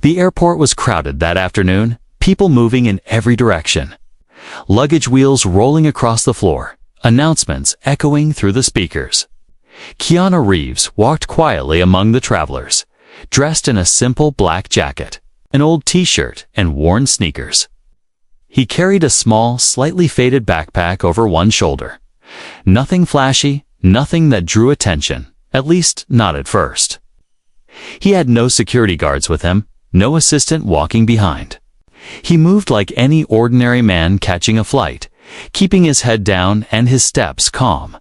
The airport was crowded that afternoon, people moving in every direction. Luggage wheels rolling across the floor, announcements echoing through the speakers. Keanu Reeves walked quietly among the travelers, dressed in a simple black jacket, an old t-shirt, and worn sneakers. He carried a small, slightly faded backpack over one shoulder. Nothing flashy, nothing that drew attention, at least not at first. He had no security guards with him, no assistant walking behind. He moved like any ordinary man catching a flight, keeping his head down and his steps calm.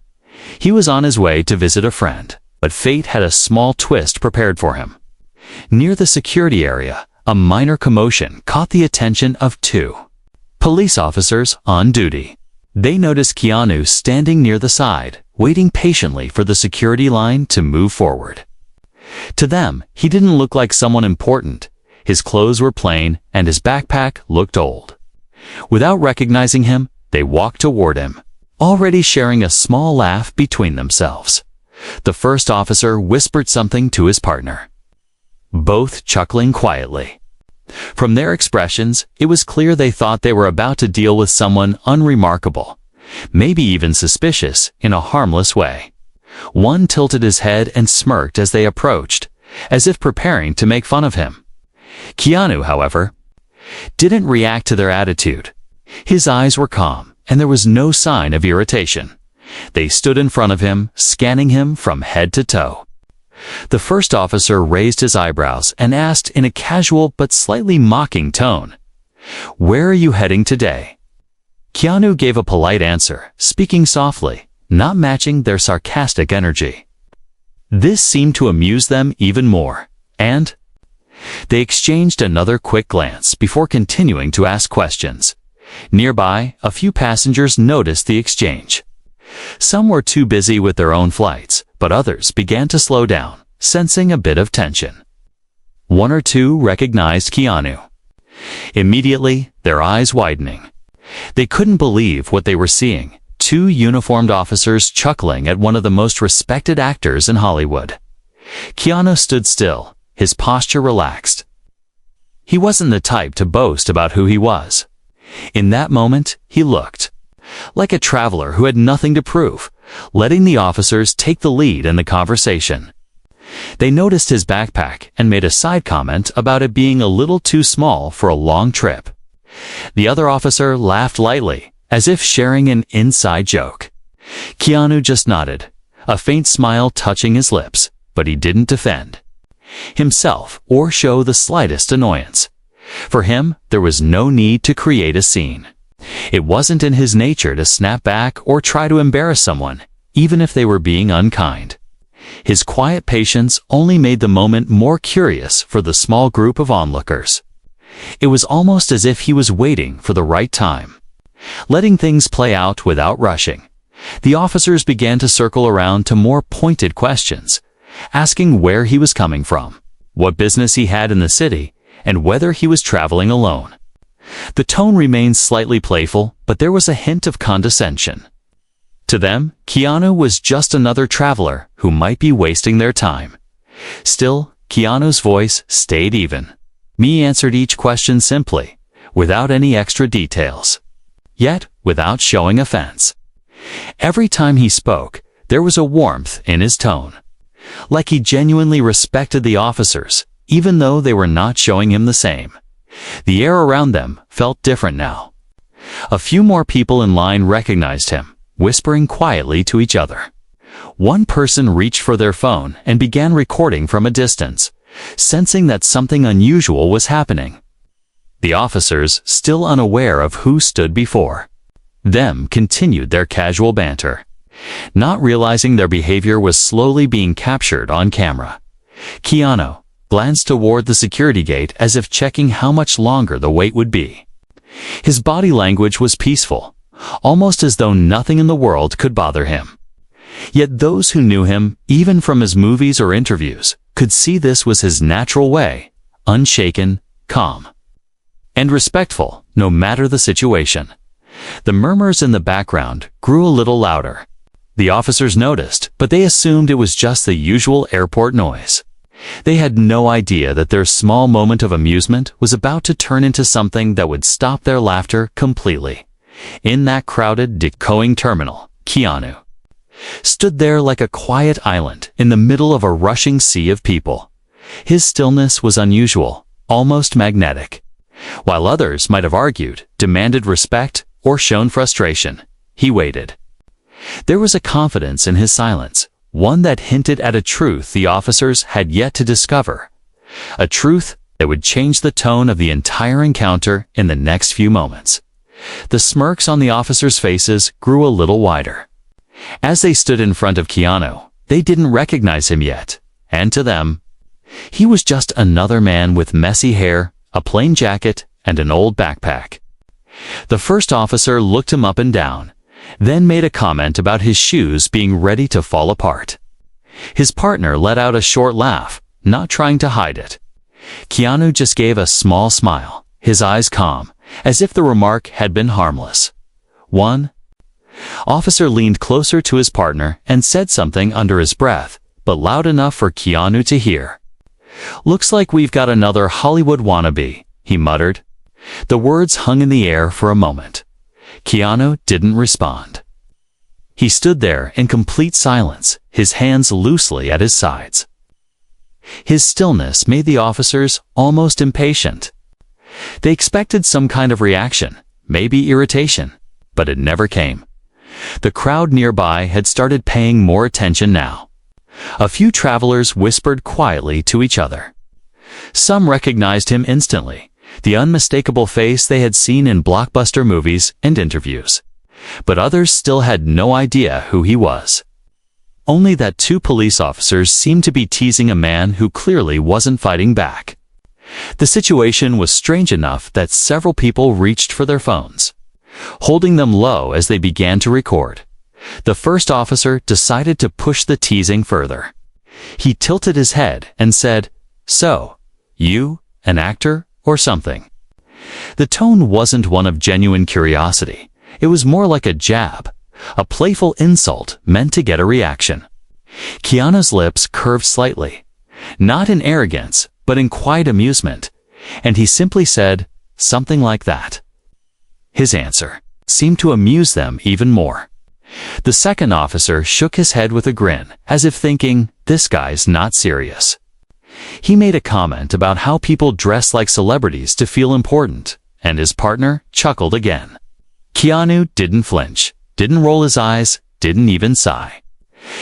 He was on his way to visit a friend, but fate had a small twist prepared for him. Near the security area, a minor commotion caught the attention of two police officers on duty. They noticed Keanu standing near the side, waiting patiently for the security line to move forward. To them, he didn't look like someone important. His clothes were plain, and his backpack looked old. Without recognizing him, they walked toward him, already sharing a small laugh between themselves. The first officer whispered something to his partner, both chuckling quietly. From their expressions, it was clear they thought they were about to deal with someone unremarkable, maybe even suspicious, in a harmless way. One tilted his head and smirked as they approached, as if preparing to make fun of him. Keanu, however, didn't react to their attitude. His eyes were calm, and there was no sign of irritation. They stood in front of him, scanning him from head to toe. The first officer raised his eyebrows and asked in a casual but slightly mocking tone, "Where are you heading today?" Keanu gave a polite answer, speaking softly, not matching their sarcastic energy. This seemed to amuse them even more, and they exchanged another quick glance before continuing to ask questions. Nearby, a few passengers noticed the exchange. Some were too busy with their own flights, but others began to slow down, sensing a bit of tension. One or two recognized Keanu. Immediately, their eyes widening. They couldn't believe what they were seeing. Two uniformed officers chuckling at one of the most respected actors in Hollywood. Keanu stood still, his posture relaxed. He wasn't the type to boast about who he was. In that moment, he looked like a traveler who had nothing to prove, letting the officers take the lead in the conversation. They noticed his backpack and made a side comment about it being a little too small for a long trip. The other officer laughed lightly, as if sharing an inside joke. Keanu just nodded, a faint smile touching his lips, but he didn't defend himself or show the slightest annoyance. For him, there was no need to create a scene. It wasn't in his nature to snap back or try to embarrass someone, even if they were being unkind. His quiet patience only made the moment more curious for the small group of onlookers. It was almost as if he was waiting for the right time, letting things play out without rushing. The officers began to circle around to more pointed questions, asking where he was coming from, what business he had in the city, and whether he was traveling alone. The tone remained slightly playful, but there was a hint of condescension. To them, Keanu was just another traveler who might be wasting their time. Still, Keanu's voice stayed even. Me answered each question simply, without any extra details, yet without showing offense. Every time he spoke, there was a warmth in his tone, like he genuinely respected the officers, even though they were not showing him the same. The air around them felt different now. A few more people in line recognized him, whispering quietly to each other. One person reached for their phone and began recording from a distance, sensing that something unusual was happening. The officers, still unaware of who stood before them, continued their casual banter, not realizing their behavior was slowly being captured on camera. Keanu glanced toward the security gate as if checking how much longer the wait would be. His body language was peaceful, almost as though nothing in the world could bother him. Yet those who knew him, even from his movies or interviews, could see this was his natural way, unshaken, calm, and respectful, no matter the situation. The murmurs in the background grew a little louder. The officers noticed, but they assumed it was just the usual airport noise. They had no idea that their small moment of amusement was about to turn into something that would stop their laughter completely. In that crowded, decaying terminal, Keanu stood there like a quiet island in the middle of a rushing sea of people. His stillness was unusual, almost magnetic. While others might have argued, demanded respect, or shown frustration, he waited. There was a confidence in his silence, one that hinted at a truth the officers had yet to discover. A truth that would change the tone of the entire encounter in the next few moments. The smirks on the officers' faces grew a little wider. As they stood in front of Keanu, they didn't recognize him yet, and to them, he was just another man with messy hair, a plain jacket, and an old backpack. The first officer looked him up and down, then made a comment about his shoes being ready to fall apart. His partner let out a short laugh, not trying to hide it. Keanu just gave a small smile, his eyes calm, as if the remark had been harmless. One officer leaned closer to his partner and said something under his breath, but loud enough for Keanu to hear. "Looks like we've got another Hollywood wannabe," he muttered. The words hung in the air for a moment. Keanu didn't respond. He stood there in complete silence, his hands loosely at his sides. His stillness made the officers almost impatient. They expected some kind of reaction, maybe irritation, but it never came. The crowd nearby had started paying more attention now. A few travelers whispered quietly to each other. Some recognized him instantly, the unmistakable face they had seen in blockbuster movies and interviews. But others still had no idea who he was. Only that two police officers seemed to be teasing a man who clearly wasn't fighting back. The situation was strange enough that several people reached for their phones, holding them low as they began to record. The first officer decided to push the teasing further. He tilted his head and said, "So, you, an actor, or something?" The tone wasn't one of genuine curiosity. It was more like a jab, a playful insult meant to get a reaction. Keanu's lips curved slightly, not in arrogance, but in quiet amusement, and he simply said something like that. His answer seemed to amuse them even more. The second officer shook his head with a grin, as if thinking, "This guy's not serious." He made a comment about how people dress like celebrities to feel important, and his partner chuckled again. Keanu didn't flinch, didn't roll his eyes, didn't even sigh.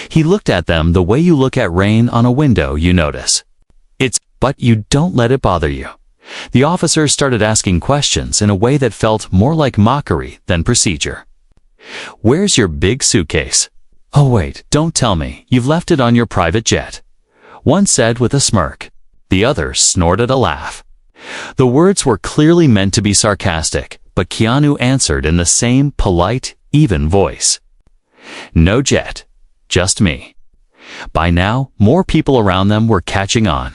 He looked at them the way you look at rain on a window you notice. But you don't let it bother you. The officers started asking questions in a way that felt more like mockery than procedure. "Where's your big suitcase?" "Oh wait, don't tell me, you've left it on your private jet," one said with a smirk. The other snorted a laugh. The words were clearly meant to be sarcastic, but Keanu answered in the same polite, even voice. "No jet, just me." By now, more people around them were catching on.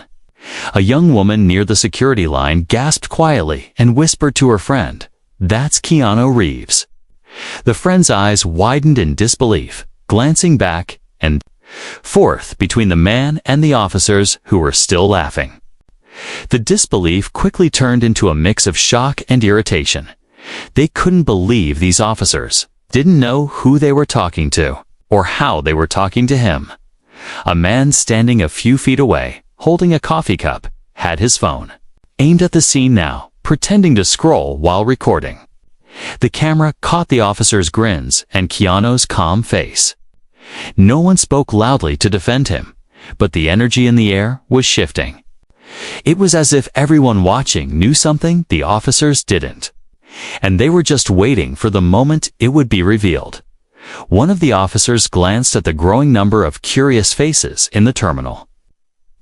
A young woman near the security line gasped quietly and whispered to her friend, "That's Keanu Reeves." The friend's eyes widened in disbelief, glancing back and forth between the man and the officers who were still laughing. The disbelief quickly turned into a mix of shock and irritation. They couldn't believe these officers didn't know who they were talking to, or how they were talking to him. A man standing a few feet away, holding a coffee cup, had his phone aimed at the scene now, pretending to scroll while recording. The camera caught the officer's grins and Keanu's calm face. No one spoke loudly to defend him, but the energy in the air was shifting. It was as if everyone watching knew something the officers didn't, and they were just waiting for the moment it would be revealed. One of the officers glanced at the growing number of curious faces in the terminal.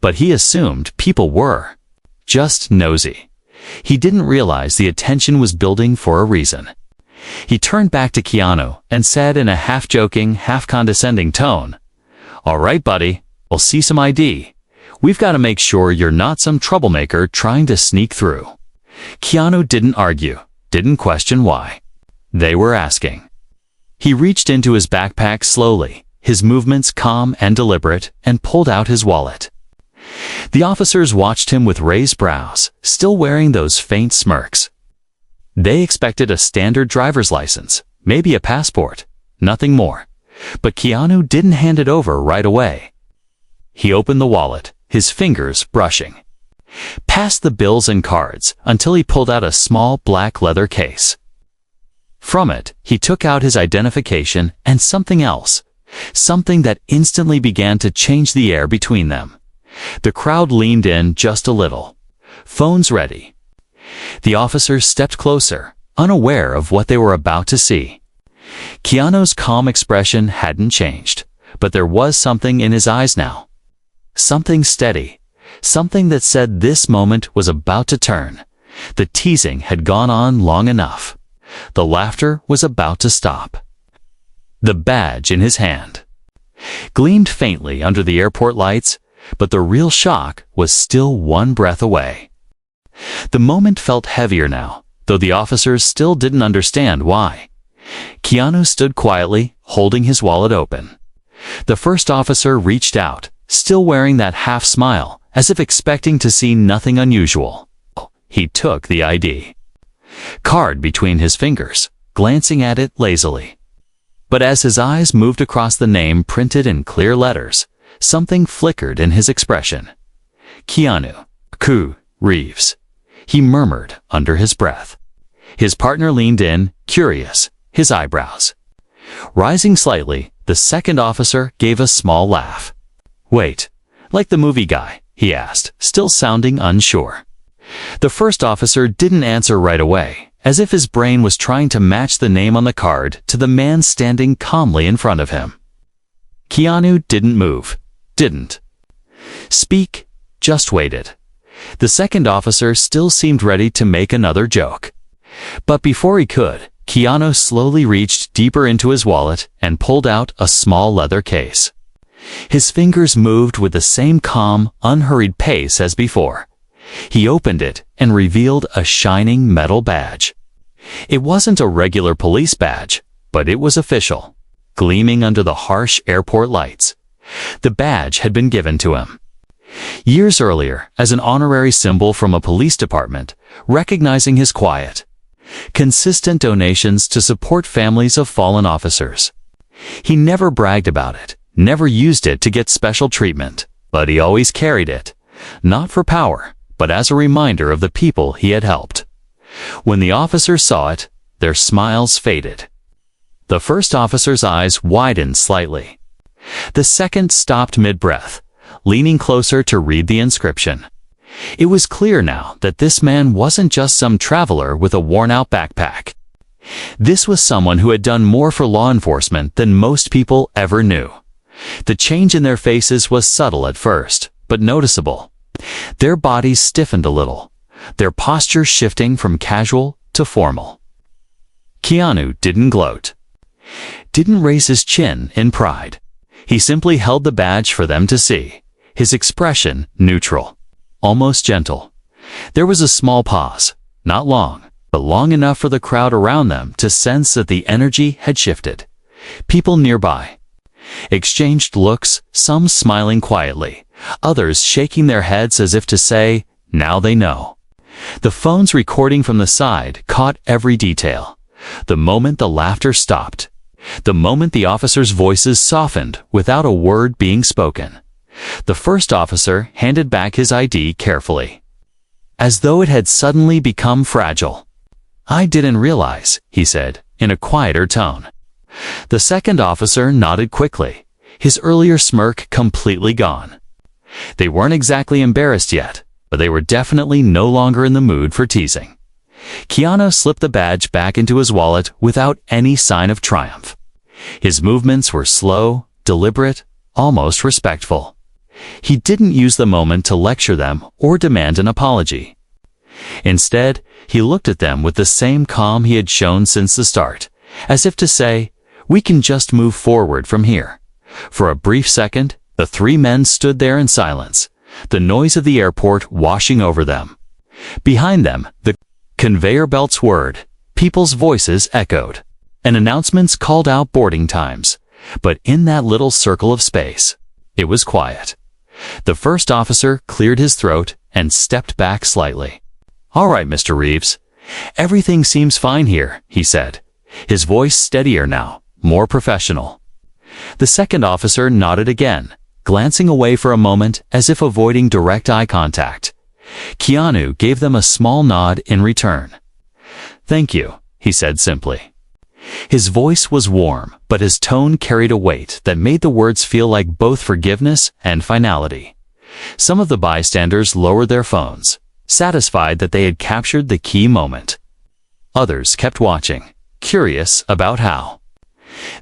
But he assumed people were just nosy. He didn't realize the attention was building for a reason. He turned back to Keanu and said in a half-joking, half-condescending tone, "All right, buddy, we'll see some ID. We've got to make sure you're not some troublemaker trying to sneak through." Keanu didn't argue, didn't question why they were asking. He reached into his backpack slowly, his movements calm and deliberate, and pulled out his wallet. The officers watched him with raised brows, still wearing those faint smirks. They expected a standard driver's license, maybe a passport, nothing more. But Keanu didn't hand it over right away. He opened the wallet, his fingers brushing past the bills and cards until he pulled out a small black leather case. From it, he took out his identification and something else, something that instantly began to change the air between them. The crowd leaned in just a little, phones ready. The officers stepped closer, unaware of what they were about to see. Keanu's calm expression hadn't changed, but there was something in his eyes now. Something steady, something that said this moment was about to turn. The teasing had gone on long enough. The laughter was about to stop. The badge in his hand gleamed faintly under the airport lights, but the real shock was still one breath away. The moment felt heavier now, though the officers still didn't understand why. Keanu stood quietly, holding his wallet open. The first officer reached out, still wearing that half smile, as if expecting to see nothing unusual. He took the ID card between his fingers, glancing at it lazily. But as his eyes moved across the name printed in clear letters, something flickered in his expression. Keanu, Reeves, he murmured under his breath. His partner leaned in, curious, his eyebrows rising slightly. The second officer gave a small laugh. Wait, like the movie guy? He asked, still sounding unsure. The first officer didn't answer right away, as if his brain was trying to match the name on the card to the man standing calmly in front of him. Keanu didn't move, didn't speak, just waited. The second officer still seemed ready to make another joke. But before he could, Keanu slowly reached deeper into his wallet and pulled out a small leather case. His fingers moved with the same calm, unhurried pace as before. He opened it and revealed a shining metal badge. It wasn't a regular police badge, but it was official, gleaming under the harsh airport lights. The badge had been given to him years earlier as an honorary symbol from a police department, recognizing his quiet, consistent donations to support families of fallen officers. He never bragged about it, never used it to get special treatment, but he always carried it, not for power, but as a reminder of the people he had helped. When the officers saw it, their smiles faded. The first officer's eyes widened slightly. The second stopped mid-breath, leaning closer to read the inscription. It was clear now that this man wasn't just some traveler with a worn-out backpack. This was someone who had done more for law enforcement than most people ever knew. The change in their faces was subtle at first, but noticeable. Their bodies stiffened a little, their posture shifting from casual to formal. Keanu didn't gloat, didn't raise his chin in pride. He simply held the badge for them to see, his expression neutral, almost gentle. There was a small pause, not long, but long enough for the crowd around them to sense that the energy had shifted. People nearby exchanged looks, some smiling quietly, others shaking their heads as if to say, now they know. The phones recording from the side caught every detail. The moment the laughter stopped, the moment the officers' voices softened without a word being spoken. The first officer handed back his ID carefully, as though it had suddenly become fragile. I didn't realize, he said, in a quieter tone. The second officer nodded quickly, his earlier smirk completely gone. They weren't exactly embarrassed yet, but they were definitely no longer in the mood for teasing. Keanu slipped the badge back into his wallet without any sign of triumph. His movements were slow, deliberate, almost respectful. He didn't use the moment to lecture them or demand an apology. Instead, he looked at them with the same calm he had shown since the start, as if to say, we can just move forward from here. For a brief second, the three men stood there in silence, the noise of the airport washing over them. Behind them, the conveyor belts whirred, people's voices echoed, and announcements called out boarding times. But in that little circle of space, it was quiet. The first officer cleared his throat and stepped back slightly. "All right, Mr. Reeves. Everything seems fine here," he said, his voice steadier now, more professional. The second officer nodded again, glancing away for a moment as if avoiding direct eye contact. Keanu gave them a small nod in return. "Thank you," he said simply. His voice was warm, but his tone carried a weight that made the words feel like both forgiveness and finality. Some of the bystanders lowered their phones, satisfied that they had captured the key moment. Others kept watching, curious about how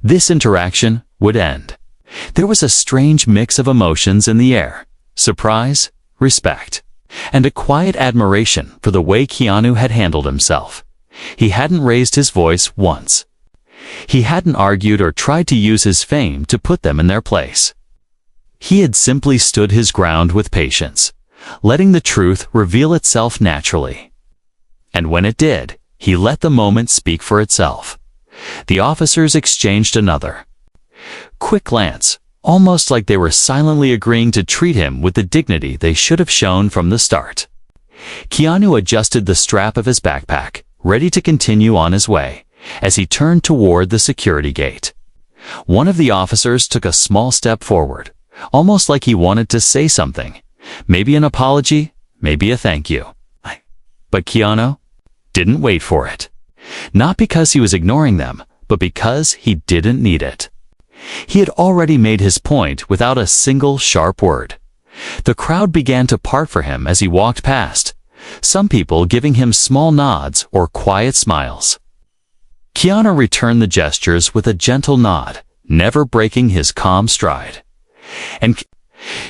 this interaction would end. There was a strange mix of emotions in the air: surprise, respect, and a quiet admiration for the way Keanu had handled himself. He hadn't raised his voice once. He hadn't argued or tried to use his fame to put them in their place. He had simply stood his ground with patience, letting the truth reveal itself naturally. And when it did, he let the moment speak for itself. The officers exchanged another quick glance, almost like they were silently agreeing to treat him with the dignity they should have shown from the start. Keanu adjusted the strap of his backpack, ready to continue on his way, as he turned toward the security gate. One of the officers took a small step forward, almost like he wanted to say something, maybe an apology, maybe a thank you. But Keanu didn't wait for it. Not because he was ignoring them, but because he didn't need it. He had already made his point without a single sharp word. The crowd began to part for him as he walked past, some people giving him small nods or quiet smiles. Keanu returned the gestures with a gentle nod, never breaking his calm stride. And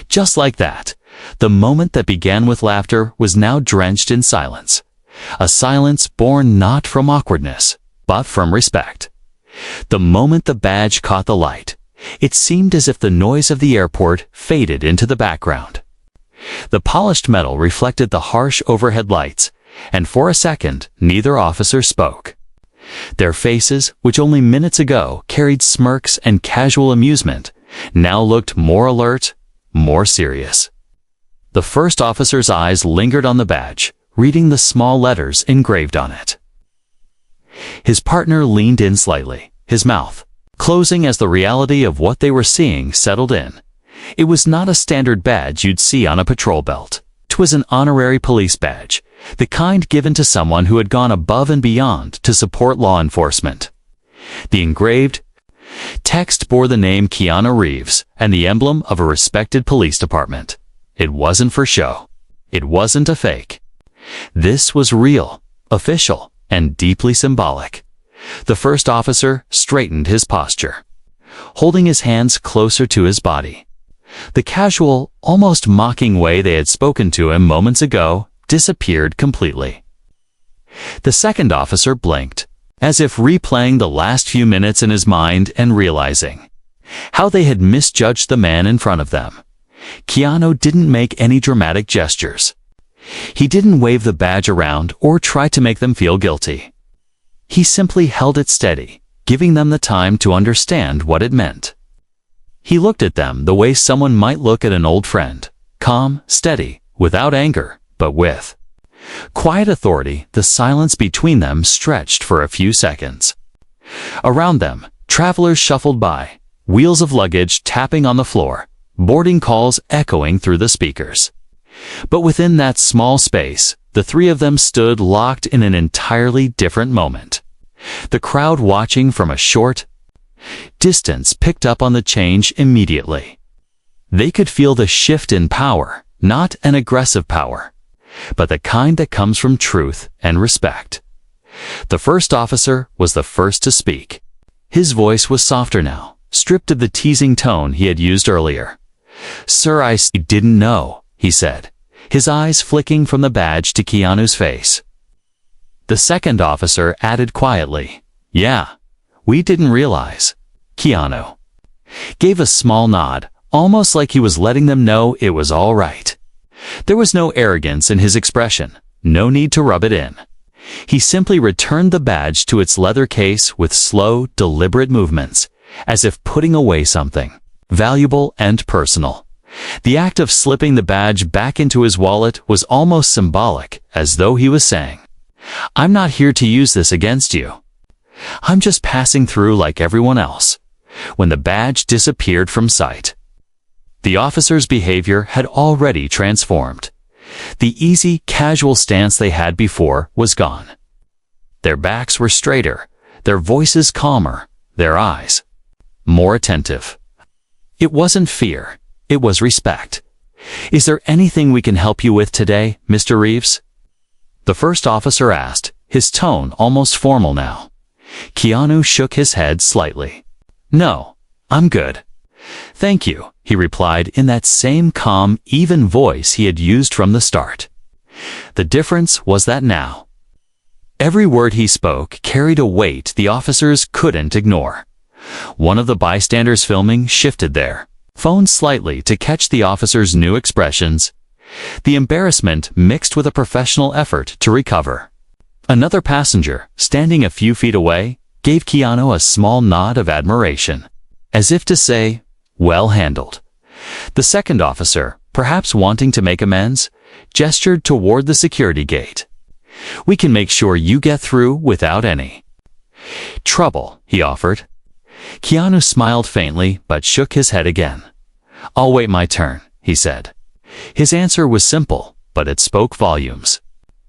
just like that, the moment that began with laughter was now drenched in silence. A silence born not from awkwardness, but from respect. The moment the badge caught the light, it seemed as if the noise of the airport faded into the background. The polished metal reflected the harsh overhead lights, and for a second, neither officer spoke. Their faces, which only minutes ago carried smirks and casual amusement, now looked more alert, more serious. The first officer's eyes lingered on the badge, reading the small letters engraved on it. His partner leaned in slightly, his mouth closing as the reality of what they were seeing settled in. It was not a standard badge you'd see on a patrol belt. 'Twas an honorary police badge, the kind given to someone who had gone above and beyond to support law enforcement. The engraved text bore the name Keanu Reeves and the emblem of a respected police department. It wasn't for show. It wasn't a fake. This was real, official, and deeply symbolic. The first officer straightened his posture, holding his hands closer to his body. The casual, almost mocking way they had spoken to him moments ago disappeared completely. The second officer blinked, as if replaying the last few minutes in his mind and realizing how they had misjudged the man in front of them. Keanu didn't make any dramatic gestures. He didn't wave the badge around or try to make them feel guilty. He simply held it steady, giving them the time to understand what it meant. He looked at them the way someone might look at an old friend, calm, steady, without anger, but with quiet authority. The silence between them stretched for a few seconds. Around them, travelers shuffled by, wheels of luggage tapping on the floor, boarding calls echoing through the speakers. But within that small space, the three of them stood locked in an entirely different moment. The crowd watching from a short distance picked up on the change immediately. They could feel the shift in power, not an aggressive power, but the kind that comes from truth and respect. The first officer was the first to speak. His voice was softer now, stripped of the teasing tone he had used earlier. "Sir, I didn't know," he said, his eyes flicking from the badge to Keanu's face. The second officer added quietly, "Yeah, we didn't realize." Keanu gave a small nod, almost like he was letting them know it was all right. There was no arrogance in his expression, no need to rub it in. He simply returned the badge to its leather case with slow, deliberate movements, as if putting away something valuable and personal, The act of slipping the badge back into his wallet was almost symbolic, as though he was saying, "I'm not here to use this against you. I'm just passing through like everyone else," when the badge disappeared from sight. The officer's behavior had already transformed. The easy, casual stance they had before was gone. Their backs were straighter, their voices calmer, their eyes more attentive. It wasn't fear, it was respect. "Is there anything we can help you with today, Mr. Reeves?" the first officer asked, his tone almost formal now. Keanu shook his head slightly. "No, I'm good. Thank you," he replied in that same calm, even voice he had used from the start. The difference was that now, every word he spoke carried a weight the officers couldn't ignore. One of the bystanders filming shifted their phone slightly to catch the officer's new expressions, the embarrassment mixed with a professional effort to recover. Another passenger, standing a few feet away, gave Keanu a small nod of admiration, as if to say, "Well handled." The second officer, perhaps wanting to make amends, gestured toward the security gate. "We can make sure you get through without any trouble," he offered. Keanu smiled faintly but shook his head again. "I'll wait my turn," he said. His answer was simple, but it spoke volumes.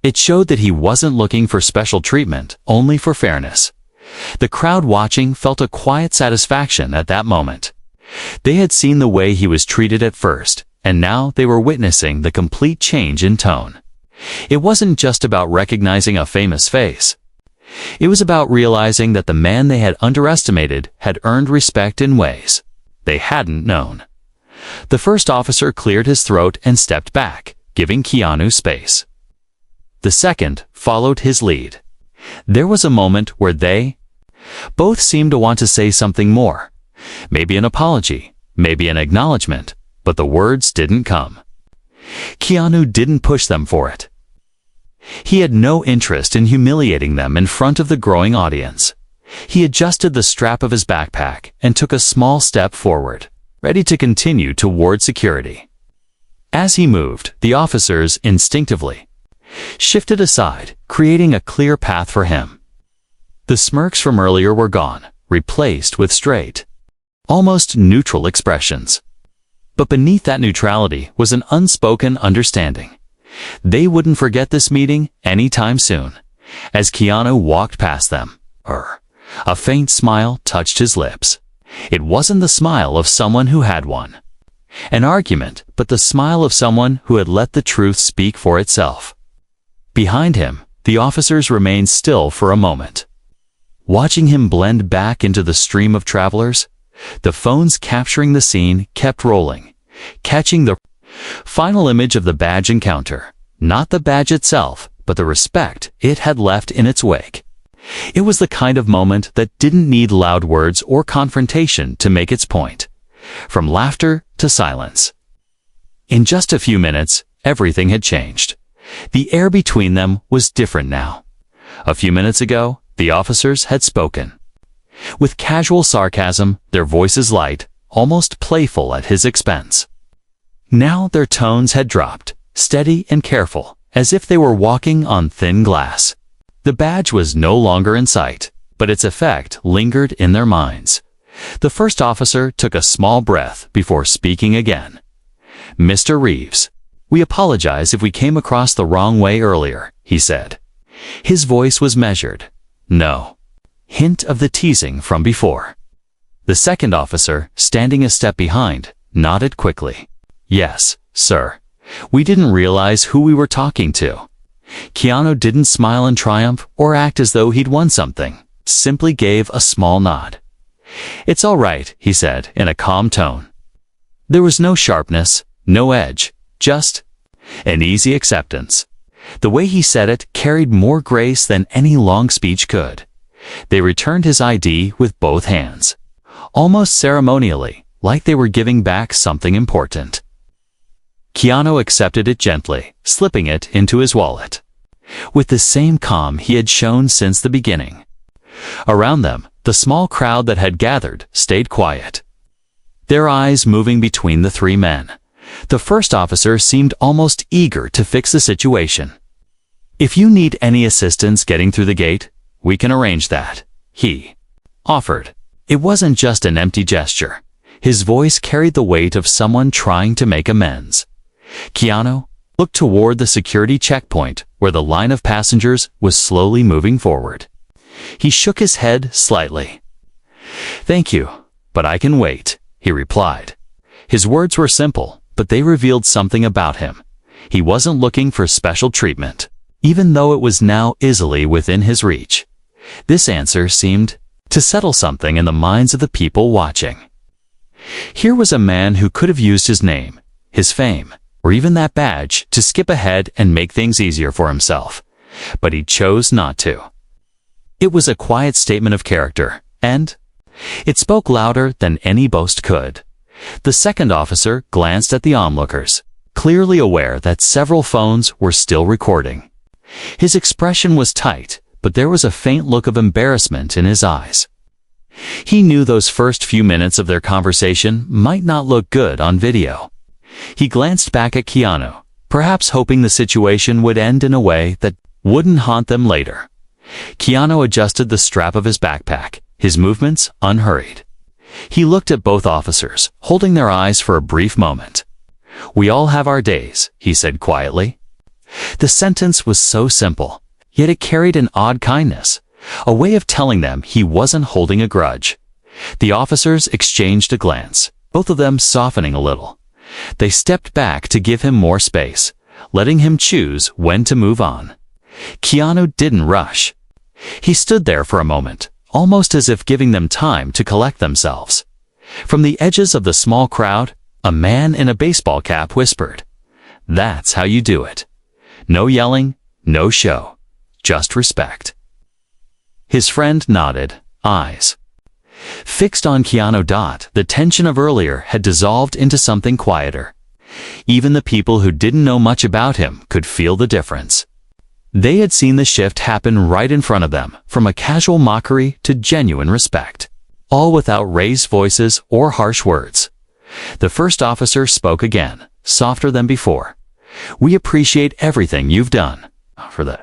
It showed that he wasn't looking for special treatment, only for fairness. The crowd watching felt a quiet satisfaction at that moment. They had seen the way he was treated at first, and now they were witnessing the complete change in tone. It wasn't just about recognizing a famous face. It was about realizing that the man they had underestimated had earned respect in ways they hadn't known. The first officer cleared his throat and stepped back, giving Keanu space. The second followed his lead. There was a moment where they both seemed to want to say something more. Maybe an apology, maybe an acknowledgement, but the words didn't come. Keanu didn't push them for it. He had no interest in humiliating them in front of the growing audience. He adjusted the strap of his backpack and took a small step forward, ready to continue toward security. As he moved, the officers instinctively shifted aside, creating a clear path for him. The smirks from earlier were gone, replaced with straight, almost neutral expressions. But beneath that neutrality was an unspoken understanding. They wouldn't forget this meeting anytime soon. As Keanu walked past them, a faint smile touched his lips. It wasn't the smile of someone who had won an argument, but the smile of someone who had let the truth speak for itself. Behind him, the officers remained still for a moment, watching him blend back into the stream of travelers. The phones capturing the scene kept rolling, catching the final image of the badge encounter, not the badge itself, but the respect it had left in its wake. It was the kind of moment that didn't need loud words or confrontation to make its point. From laughter to silence. In just a few minutes, everything had changed. The air between them was different now. A few minutes ago, the officers had spoken with casual sarcasm, their voices light, almost playful at his expense. Now their tones had dropped, steady and careful, as if they were walking on thin glass. The badge was no longer in sight, but its effect lingered in their minds. The first officer took a small breath before speaking again. "Mr. Reeves, we apologize if we came across the wrong way earlier," he said. His voice was measured. No hint of the teasing from before. The second officer, standing a step behind, nodded quickly. "Yes, sir. We didn't realize who we were talking to." Keanu didn't smile in triumph or act as though he'd won something, simply gave a small nod. "It's all right," he said in a calm tone. There was no sharpness, no edge, just an easy acceptance. The way he said it carried more grace than any long speech could. They returned his ID with both hands, almost ceremonially, like they were giving back something important. Keanu accepted it gently, slipping it into his wallet, with the same calm he had shown since the beginning. Around them, the small crowd that had gathered stayed quiet, their eyes moving between the three men, The first officer seemed almost eager to fix the situation. "If you need any assistance getting through the gate, we can arrange that," he offered. It wasn't just an empty gesture. His voice carried the weight of someone trying to make amends. Keanu looked toward the security checkpoint where the line of passengers was slowly moving forward. He shook his head slightly. "Thank you, but I can wait," he replied. His words were simple, but they revealed something about him. He wasn't looking for special treatment, even though it was now easily within his reach. This answer seemed to settle something in the minds of the people watching. Here was a man who could have used his name, his fame, or even that badge to skip ahead and make things easier for himself. But he chose not to. It was a quiet statement of character, and it spoke louder than any boast could. The second officer glanced at the onlookers, clearly aware that several phones were still recording. His expression was tight, but there was a faint look of embarrassment in his eyes. He knew those first few minutes of their conversation might not look good on video. He glanced back at Keanu, perhaps hoping the situation would end in a way that wouldn't haunt them later. Keanu adjusted the strap of his backpack, his movements unhurried. He looked at both officers, holding their eyes for a brief moment. "We all have our days," he said quietly. The sentence was so simple, yet it carried an odd kindness, a way of telling them he wasn't holding a grudge. The officers exchanged a glance, both of them softening a little. They stepped back to give him more space, letting him choose when to move on. Keanu didn't rush. He stood there for a moment, almost as if giving them time to collect themselves. From the edges of the small crowd, a man in a baseball cap whispered, "That's how you do it. No yelling, no show, just respect." His friend nodded, eyes fixed on Keanu. The tension of earlier had dissolved into something quieter. Even the people who didn't know much about him could feel the difference. They had seen the shift happen right in front of them, from a casual mockery to genuine respect, all without raised voices or harsh words. The first officer spoke again, softer than before. "We appreciate everything you've done for the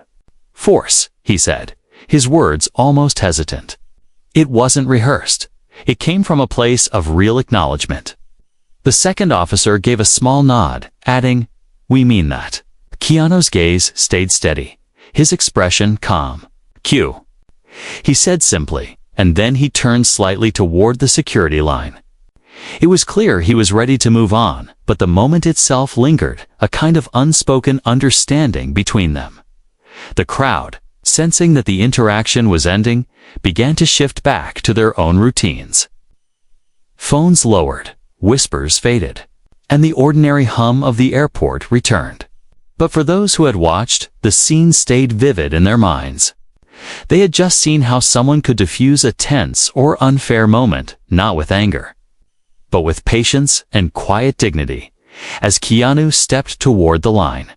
force," he said, his words almost hesitant. It wasn't rehearsed. It came from a place of real acknowledgement. The second officer gave a small nod, adding, "We mean that." Keanu's gaze stayed steady, his expression calm. "Q," he said simply, and then he turned slightly toward the security line. It was clear he was ready to move on, but the moment itself lingered, a kind of unspoken understanding between them. The crowd, sensing that the interaction was ending, began to shift back to their own routines. Phones lowered, whispers faded, and the ordinary hum of the airport returned. But for those who had watched, the scene stayed vivid in their minds. They had just seen how someone could diffuse a tense or unfair moment, not with anger, but with patience and quiet dignity. As Keanu stepped toward the line,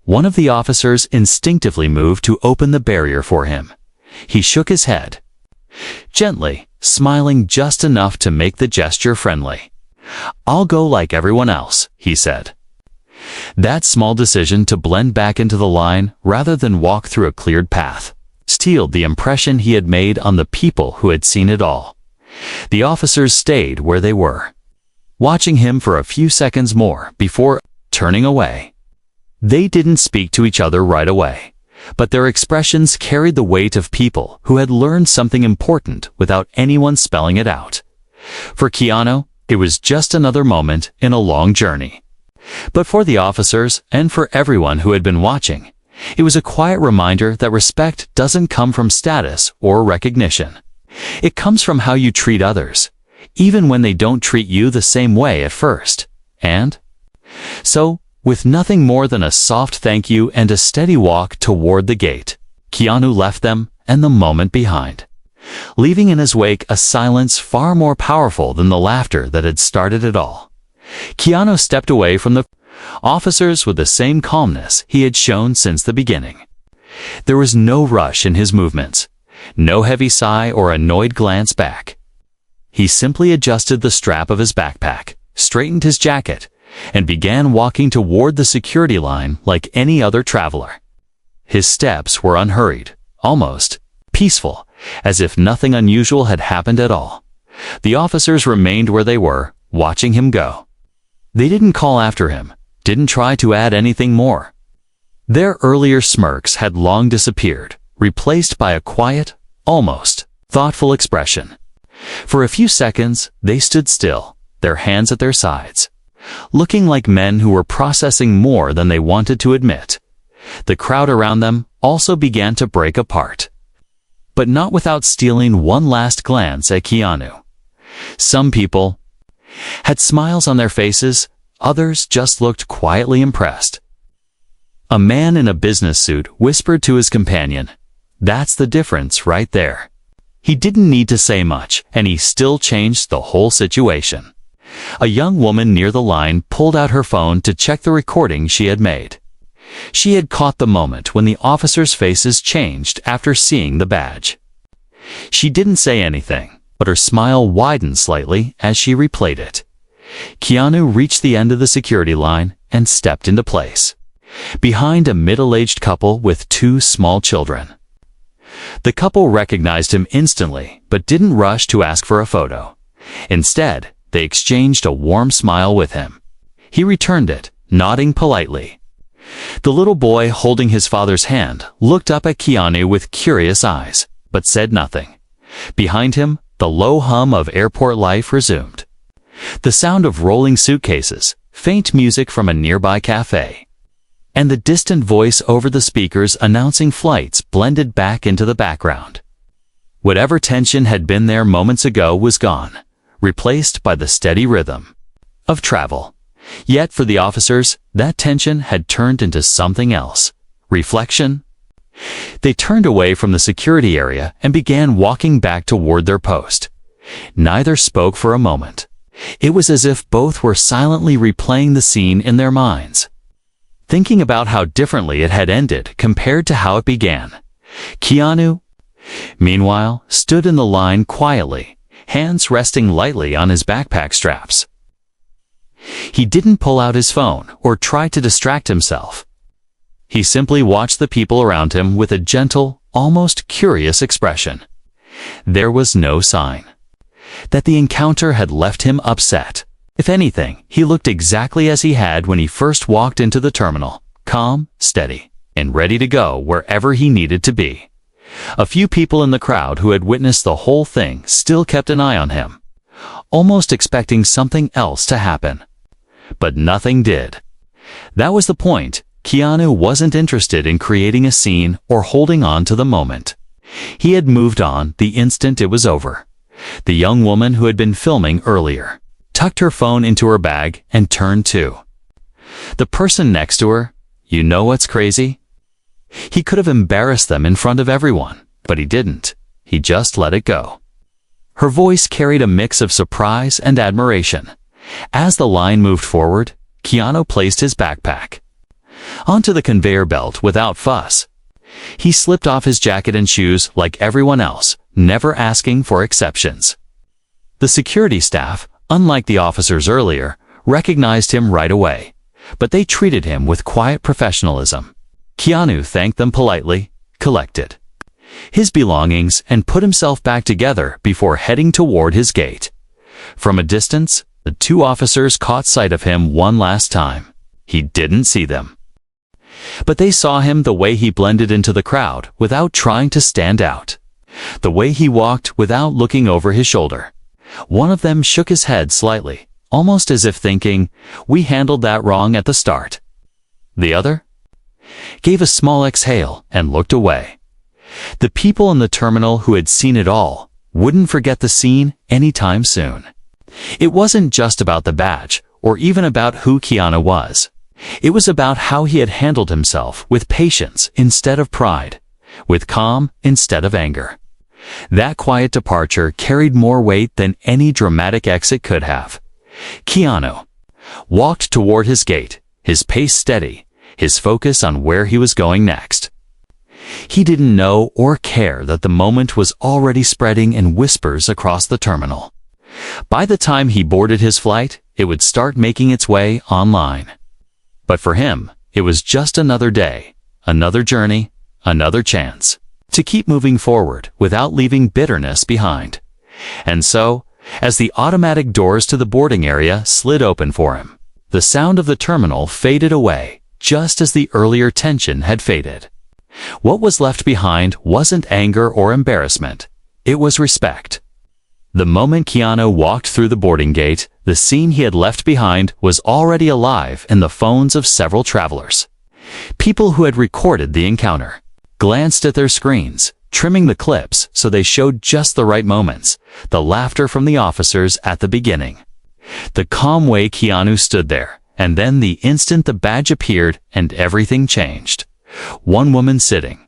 one of the officers instinctively moved to open the barrier for him. He shook his head gently, smiling just enough to make the gesture friendly. "I'll go like everyone else," he said. That small decision to blend back into the line rather than walk through a cleared path sealed the impression he had made on the people who had seen it all. The officers stayed where they were, watching him for a few seconds more before turning away. They didn't speak to each other right away, but their expressions carried the weight of people who had learned something important without anyone spelling it out. For Keanu, it was just another moment in a long journey. But for the officers, and for everyone who had been watching, it was a quiet reminder that respect doesn't come from status or recognition. It comes from how you treat others, even when they don't treat you the same way at first. And so, with nothing more than a soft thank you and a steady walk toward the gate, Keanu left them and the moment behind, leaving in his wake a silence far more powerful than the laughter that had started it all. Keanu stepped away from the officers with the same calmness he had shown since the beginning. There was no rush in his movements, no heavy sigh or annoyed glance back. He simply adjusted the strap of his backpack, straightened his jacket, and began walking toward the security line like any other traveler. His steps were unhurried, almost peaceful, as if nothing unusual had happened at all. The officers remained where they were, watching him go. They didn't call after him, didn't try to add anything more. Their earlier smirks had long disappeared, replaced by a quiet, almost thoughtful expression. For a few seconds, they stood still, their hands at their sides, looking like men who were processing more than they wanted to admit. The crowd around them also began to break apart, but not without stealing one last glance at Keanu. Some people had smiles on their faces, others just looked quietly impressed. A man in a business suit whispered to his companion, "That's the difference right there." He didn't need to say much, and he still changed the whole situation. A young woman near the line pulled out her phone to check the recording she had made. She had caught the moment when the officers' faces changed after seeing the badge. She didn't say anything, but her smile widened slightly as she replayed it. Keanu reached the end of the security line and stepped into place, behind a middle-aged couple with two small children. The couple recognized him instantly, but didn't rush to ask for a photo. Instead, they exchanged a warm smile with him. He returned it, nodding politely. The little boy holding his father's hand looked up at Keanu with curious eyes, but said nothing. Behind him, the low hum of airport life resumed. The sound of rolling suitcases, faint music from a nearby cafe, and the distant voice over the speakers announcing flights blended back into the background. Whatever tension had been there moments ago was gone, replaced by the steady rhythm of travel. Yet for the officers, that tension had turned into something else. Reflection. They turned away from the security area and began walking back toward their post. Neither spoke for a moment. It was as if both were silently replaying the scene in their minds, thinking about how differently it had ended compared to how it began. Keanu, meanwhile, stood in the line quietly, hands resting lightly on his backpack straps. He didn't pull out his phone or try to distract himself. He simply watched the people around him with a gentle, almost curious expression. There was no sign that the encounter had left him upset. If anything, he looked exactly as he had when he first walked into the terminal, calm, steady, and ready to go wherever he needed to be. A few people in the crowd who had witnessed the whole thing still kept an eye on him, almost expecting something else to happen. But nothing did. That was the point. Keanu wasn't interested in creating a scene or holding on to the moment. He had moved on the instant it was over. The young woman who had been filming earlier tucked her phone into her bag and turned to the person next to her. "You know what's crazy?" He could have embarrassed them in front of everyone, but he didn't. He just let it go. Her voice carried a mix of surprise and admiration. As the line moved forward, Keanu placed his backpack onto the conveyor belt without fuss. He slipped off his jacket and shoes like everyone else, never asking for exceptions. The security staff, unlike the officers earlier, recognized him right away, but they treated him with quiet professionalism. Keanu thanked them politely, collected his belongings, and put himself back together before heading toward his gate. From a distance, the two officers caught sight of him one last time. He didn't see them, but they saw him the way he blended into the crowd without trying to stand out, the way he walked without looking over his shoulder. One of them shook his head slightly, almost as if thinking, "We handled that wrong at the start." The other gave a small exhale and looked away. The people in the terminal who had seen it all wouldn't forget the scene anytime soon. It wasn't just about the badge, or even about who Keanu was. It was about how he had handled himself with patience instead of pride, with calm instead of anger. That quiet departure carried more weight than any dramatic exit could have. Keanu walked toward his gate, his pace steady, his focus on where he was going next. He didn't know or care that the moment was already spreading in whispers across the terminal. By the time he boarded his flight, it would start making its way online. But for him, it was just another day, another journey, another chance to keep moving forward without leaving bitterness behind. And so, as the automatic doors to the boarding area slid open for him, the sound of the terminal faded away just as the earlier tension had faded. What was left behind wasn't anger or embarrassment, it was respect. The moment Keanu walked through the boarding gate, the scene he had left behind was already alive in the phones of several travelers. People who had recorded the encounter glanced at their screens, trimming the clips so they showed just the right moments, the laughter from the officers at the beginning, the calm way Keanu stood there, and then the instant the badge appeared and everything changed. One woman sitting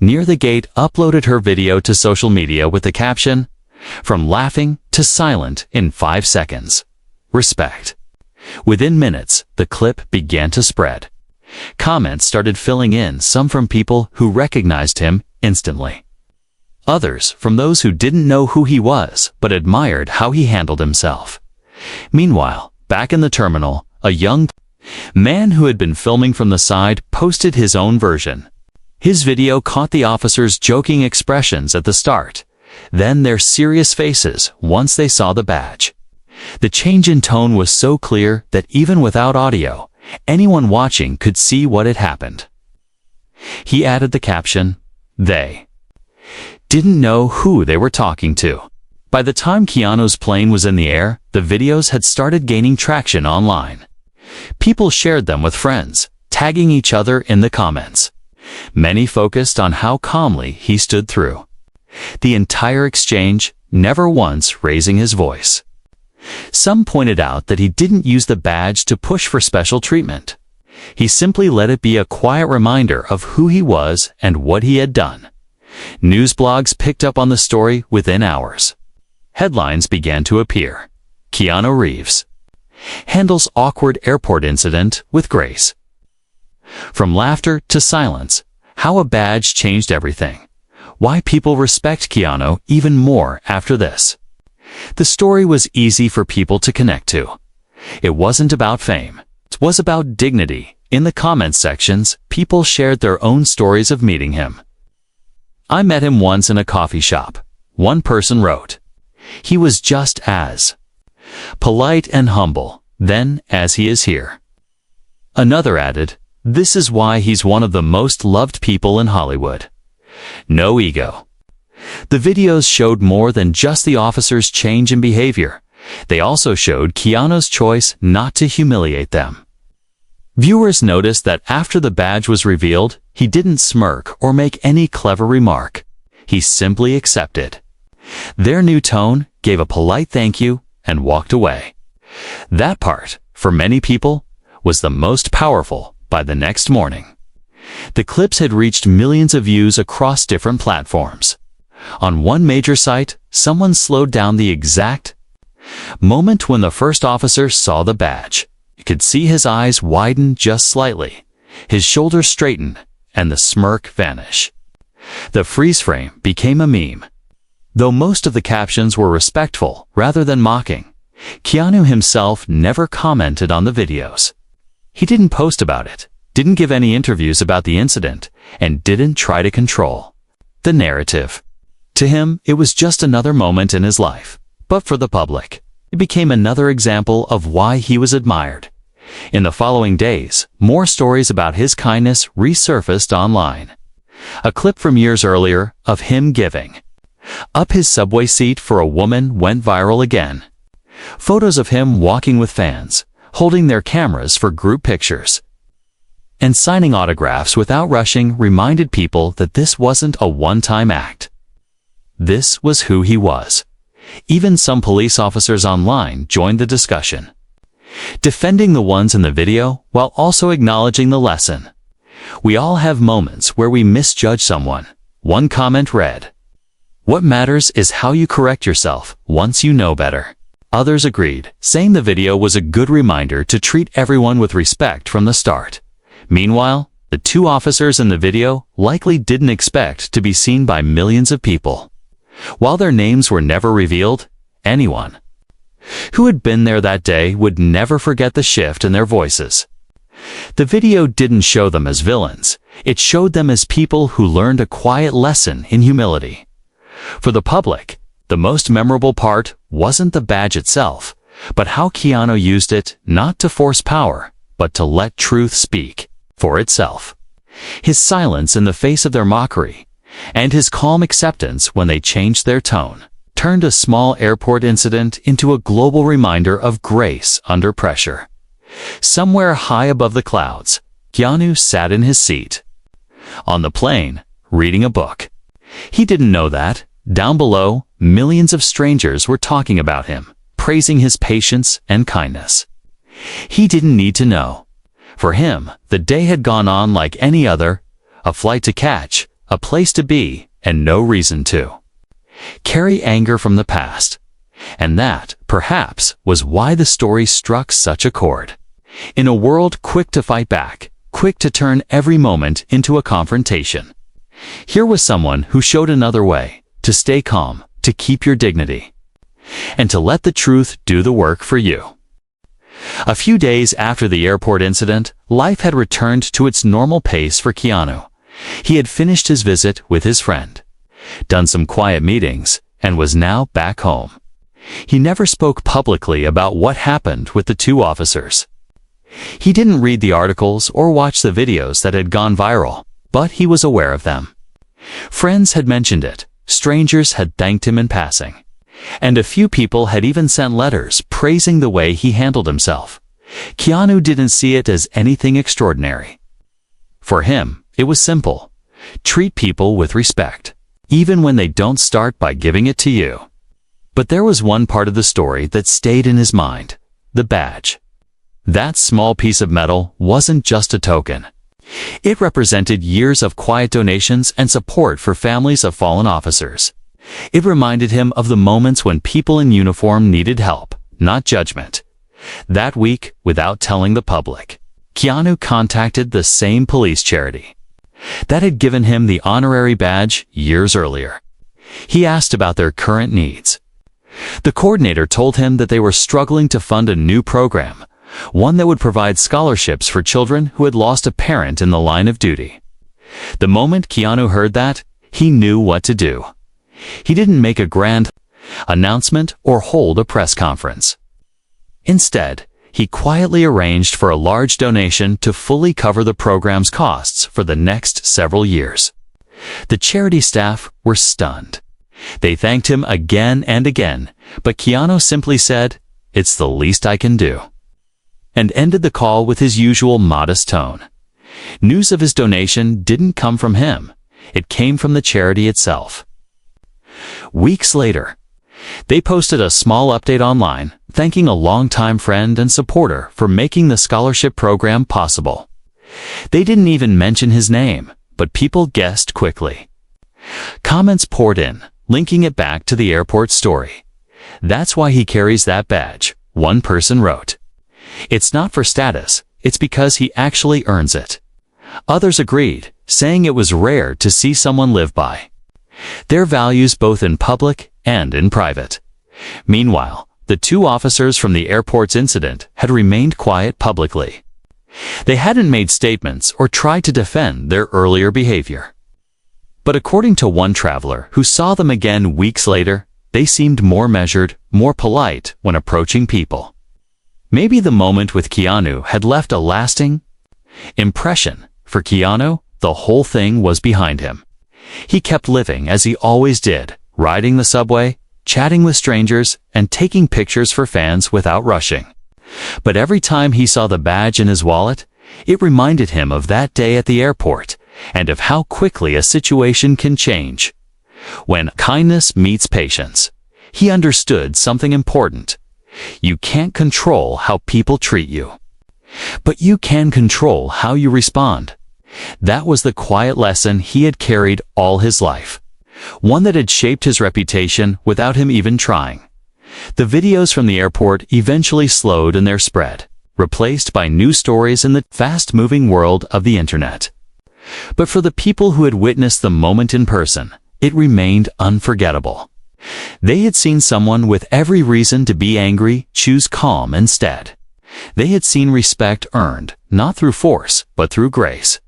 near the gate uploaded her video to social media with the caption, "From laughing to silent in 5 seconds. Respect." Within minutes, the clip began to spread. Comments started filling in, some from people who recognized him instantly. Others from those who didn't know who he was but admired how he handled himself. Meanwhile, back in the terminal, a young man who had been filming from the side posted his own version. His video caught the officers' joking expressions at the start, then their serious faces once they saw the badge. The change in tone was so clear that even without audio, anyone watching could see what had happened. He added the caption, "They didn't know who they were talking to." By the time Keanu's plane was in the air, the videos had started gaining traction online. People shared them with friends, tagging each other in the comments. Many focused on how calmly he stood through the entire exchange, never once raising his voice. Some pointed out that he didn't use the badge to push for special treatment. He simply let it be a quiet reminder of who he was and what he had done. News blogs picked up on the story within hours. Headlines began to appear. Keanu Reeves handles awkward airport incident with grace. From laughter to silence, how a badge changed everything. Why people respect Keanu even more after this. The story was easy for people to connect to. It wasn't about fame. It was about dignity. In the comments sections, people shared their own stories of meeting him. "I met him once in a coffee shop," one person wrote. "He was just as polite and humble then as he is here." Another added, "This is why he's one of the most loved people in Hollywood. No ego." The videos showed more than just the officers' change in behavior. They also showed Keanu's choice not to humiliate them. Viewers noticed that after the badge was revealed, he didn't smirk or make any clever remark. He simply accepted their new tone, gave a polite thank you, and walked away. That part, for many people, was the most powerful. By the next morning, the clips had reached millions of views across different platforms. On one major site, someone slowed down the exact moment when the first officer saw the badge. You could see his eyes widen just slightly, his shoulders straighten, and the smirk vanish. The freeze frame became a meme. Though most of the captions were respectful rather than mocking, Keanu himself never commented on the videos. He didn't post about it, didn't give any interviews about the incident, and didn't try to control the narrative. To him, it was just another moment in his life. But for the public, it became another example of why he was admired. In the following days, more stories about his kindness resurfaced online. A clip from years earlier of him giving up his subway seat for a woman went viral again. Photos of him walking with fans, holding their cameras for group pictures, and signing autographs without rushing reminded people that this wasn't a one-time act. This was who he was. Even some police officers online joined the discussion, defending the ones in the video while also acknowledging the lesson. "We all have moments where we misjudge someone," one comment read. "What matters is how you correct yourself once you know better." Others agreed, saying the video was a good reminder to treat everyone with respect from the start. Meanwhile, the two officers in the video likely didn't expect to be seen by millions of people. While their names were never revealed, anyone who had been there that day would never forget the shift in their voices. The video didn't show them as villains. It showed them as people who learned a quiet lesson in humility. For the public, the most memorable part wasn't the badge itself, but how Keanu used it not to force power, but to let truth speak for itself. His silence in the face of their mockery, and his calm acceptance when they changed their tone, turned a small airport incident into a global reminder of grace under pressure. Somewhere high above the clouds, Keanu sat in his seat on the plane, reading a book. He didn't know that, down below, millions of strangers were talking about him, praising his patience and kindness. He didn't need to know. For him, the day had gone on like any other, a flight to catch, a place to be, and no reason to carry anger from the past. And that, perhaps, was why the story struck such a chord. In a world quick to fight back, quick to turn every moment into a confrontation, here was someone who showed another way, to stay calm, to keep your dignity, and to let the truth do the work for you. A few days after the airport incident, life had returned to its normal pace for Keanu. He had finished his visit with his friend, done some quiet meetings, and was now back home. He never spoke publicly about what happened with the two officers. He didn't read the articles or watch the videos that had gone viral, but he was aware of them. Friends had mentioned it, strangers had thanked him in passing, and a few people had even sent letters praising the way he handled himself. Keanu didn't see it as anything extraordinary. For him, it was simple. Treat people with respect, even when they don't start by giving it to you. But there was one part of the story that stayed in his mind: the badge. That small piece of metal wasn't just a token. It represented years of quiet donations and support for families of fallen officers. It reminded him of the moments when people in uniform needed help, not judgment. That week, without telling the public, Keanu contacted the same police charity that had given him the honorary badge years earlier. He asked about their current needs. The coordinator told him that they were struggling to fund a new program, one that would provide scholarships for children who had lost a parent in the line of duty. The moment Keanu heard that, he knew what to do. He didn't make a grand announcement or hold a press conference. Instead, he quietly arranged for a large donation to fully cover the program's costs for the next several years. The charity staff were stunned. They thanked him again and again, but Keanu simply said, "It's the least I can do," and ended the call with his usual modest tone. News of his donation didn't come from him. It came from the charity itself. Weeks later, they posted a small update online, thanking a longtime friend and supporter for making the scholarship program possible. They didn't even mention his name, but people guessed quickly. Comments poured in, linking it back to the airport story. "That's why he carries that badge," one person wrote. "It's not for status, it's because he actually earns it." Others agreed, saying it was rare to see someone live by their values both in public and in private. Meanwhile, the two officers from the airport's incident had remained quiet publicly. They hadn't made statements or tried to defend their earlier behavior. But according to one traveler who saw them again weeks later, they seemed more measured, more polite when approaching people. Maybe the moment with Keanu had left a lasting impression. For Keanu, the whole thing was behind him. He kept living as he always did, riding the subway, chatting with strangers, and taking pictures for fans without rushing. But every time he saw the badge in his wallet, it reminded him of that day at the airport and of how quickly a situation can change. When kindness meets patience, he understood something important. You can't control how people treat you, but you can control how you respond. That was the quiet lesson he had carried all his life, one that had shaped his reputation without him even trying. The videos from the airport eventually slowed in their spread, replaced by new stories in the fast-moving world of the internet. But for the people who had witnessed the moment in person, it remained unforgettable. They had seen someone with every reason to be angry choose calm instead. They had seen respect earned, not through force, but through grace.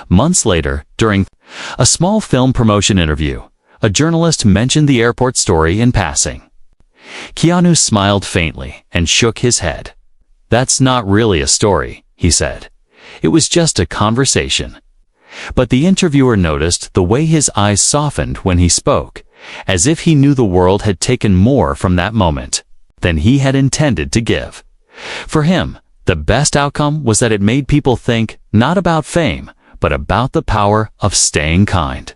Months later, during a small film promotion interview, a journalist mentioned the airport story in passing. Keanu smiled faintly and shook his head. "That's not really a story," he said. "It was just a conversation." But the interviewer noticed the way his eyes softened when he spoke, as if he knew the world had taken more from that moment than he had intended to give. For him, the best outcome was that it made people think not about fame, but about the power of staying kind,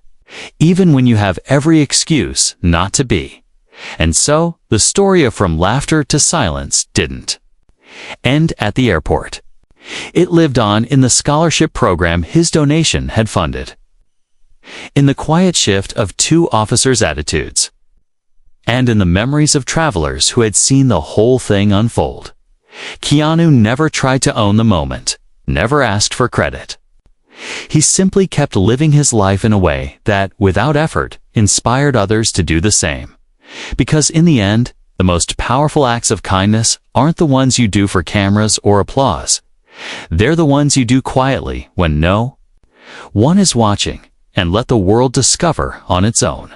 even when you have every excuse not to be. And so, the story of From Laughter to Silence didn't end at the airport. It lived on in the scholarship program his donation had funded, in the quiet shift of two officers' attitudes, and in the memories of travelers who had seen the whole thing unfold. Keanu never tried to own the moment, never asked for credit. He simply kept living his life in a way that, without effort, inspired others to do the same. Because in the end, the most powerful acts of kindness aren't the ones you do for cameras or applause. They're the ones you do quietly when no one is watching, and let the world discover on its own.